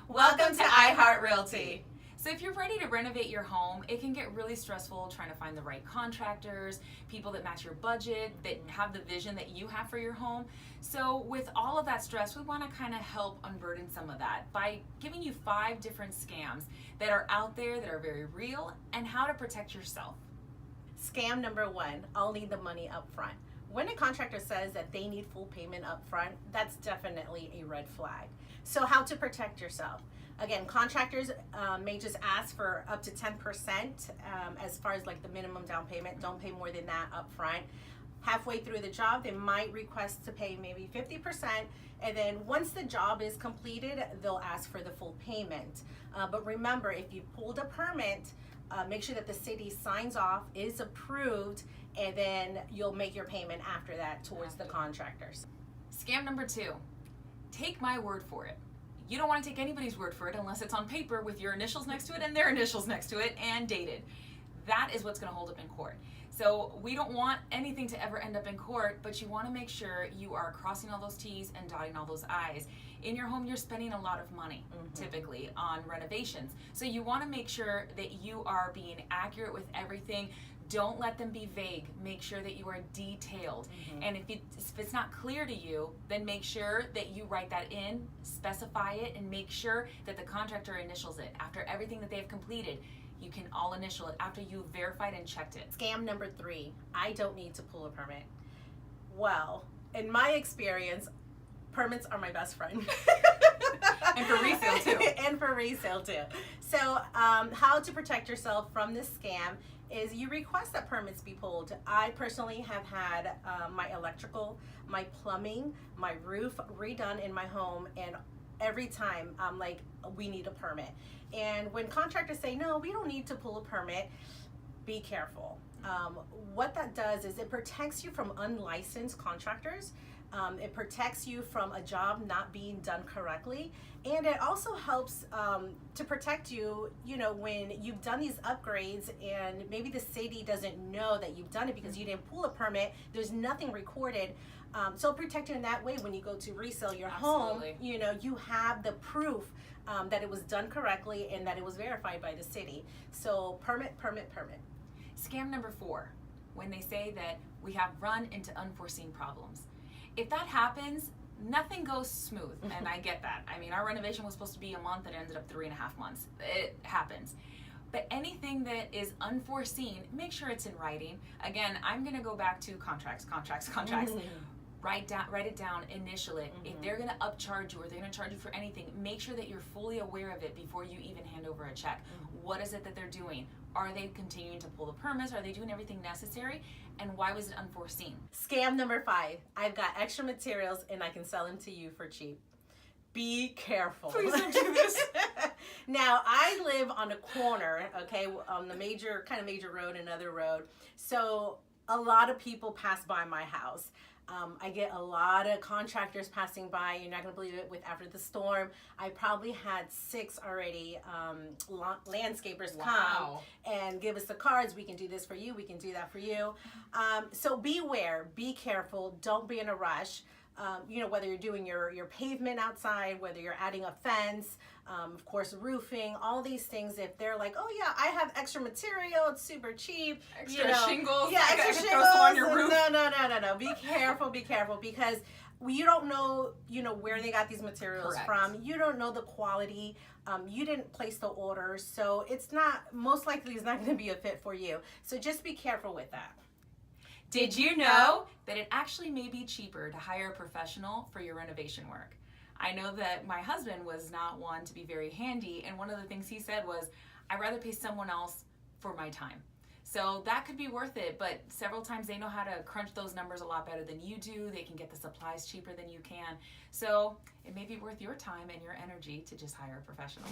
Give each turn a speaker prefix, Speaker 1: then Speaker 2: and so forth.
Speaker 1: Welcome to iHeart Realty.
Speaker 2: So if you're ready to renovate your home, it can get really stressful trying to find the right contractors, people that match your budget, that have the vision that you have for your home. So with all of that stress, we want to kind of help unburden some of that by giving you 5 different scams that are out there that are very real and how to protect yourself.
Speaker 1: Scam number 1, I'll need the money up front. When a contractor says that they need full payment up front, that's definitely a red flag. So how to protect yourself? Again, contractors may just ask for up to 10% as far as like the minimum down payment. Don't pay more than that up front. Halfway through the job, they might request to pay maybe 50%, and then once the job is completed, they'll ask for the full payment. But remember, if you pulled a permit, make sure that the city signs off, is approved, and then you'll make your payment after that towards the contractors.
Speaker 2: Scam number 2, take my word for it. You don't want to take anybody's word for it unless it's on paper with your initials next to it and their initials next to it and dated. That is what's going to hold up in court. So we don't want anything to ever end up in court, but you want to make sure you are crossing all those T's and dotting all those I's. In your home, you're spending a lot of money, typically, on renovations. So you want to make sure that you are being accurate with everything. Don't let them be vague. Make sure that you are detailed. And if it's not clear to you, then make sure that you write that in, specify it, and make sure that the contractor initials it. After everything that they've completed, you can all initial it after you've verified and checked it.
Speaker 1: Scam number 3, I don't need to pull a permit. Well, in my experience, permits are my best friend.
Speaker 2: And for resale too.
Speaker 1: And for resale too. So how to protect yourself from this scam is you request that permits be pulled. I personally have had my electrical, my plumbing, my roof redone in my home, and every time I'm like, we need a permit. And when contractors say, no, we don't need to pull a permit, be careful. What that does is it protects you from unlicensed contractors. It protects you from a job not being done correctly, and it also helps to protect you, when you've done these upgrades and maybe the city doesn't know that you've done it because you didn't pull a permit, there's nothing recorded. So protect you in that way when you go to resell your home, you have the proof that it was done correctly and that it was verified by the city. So permit.
Speaker 2: Scam number 4, when they say that we have run into unforeseen problems. If that happens, nothing goes smooth, and I get that. I mean, our renovation was supposed to be a month, and it ended up 3.5 months. It happens. But anything that is unforeseen, make sure it's in writing. Again, I'm going to go back to contracts. Write it down, initial it. If they're going to upcharge you or they're going to charge you for anything, make sure that you're fully aware of it before you even hand over a check. What is it that they're doing? Are they continuing to pull the permits? Are they doing everything necessary? And why was it unforeseen?
Speaker 1: Scam number 5, I've got extra materials and I can sell them to you for cheap. Be careful.
Speaker 2: Please don't do this.
Speaker 1: Now, I live on a corner, on the major road, another road. So a lot of people pass by my house. I get a lot of contractors passing by. You're not going to believe it. After the storm, I probably had 6 already landscapers come and give us the cards. We can do this for you. We can do that for you. So beware. Be careful. Don't be in a rush. Whether you're doing your pavement outside, whether you're adding a fence, of course, roofing, all these things. If they're like, oh yeah, I have extra material, it's super cheap.
Speaker 2: Extra shingles.
Speaker 1: Yeah, extra shingles.
Speaker 2: Throw some on your roof.
Speaker 1: No. Be careful because you don't know, where they got these materials from. You don't know the quality. You didn't place the order, so it's most likely not going to be a fit for you. So just be careful with that.
Speaker 2: Did you know that it actually may be cheaper to hire a professional for your renovation work? I know that my husband was not one to be very handy, and one of the things he said was, I'd rather pay someone else for my time. So that could be worth it, but several times they know how to crunch those numbers a lot better than you do. They can get the supplies cheaper than you can. So it may be worth your time and your energy to just hire a professional.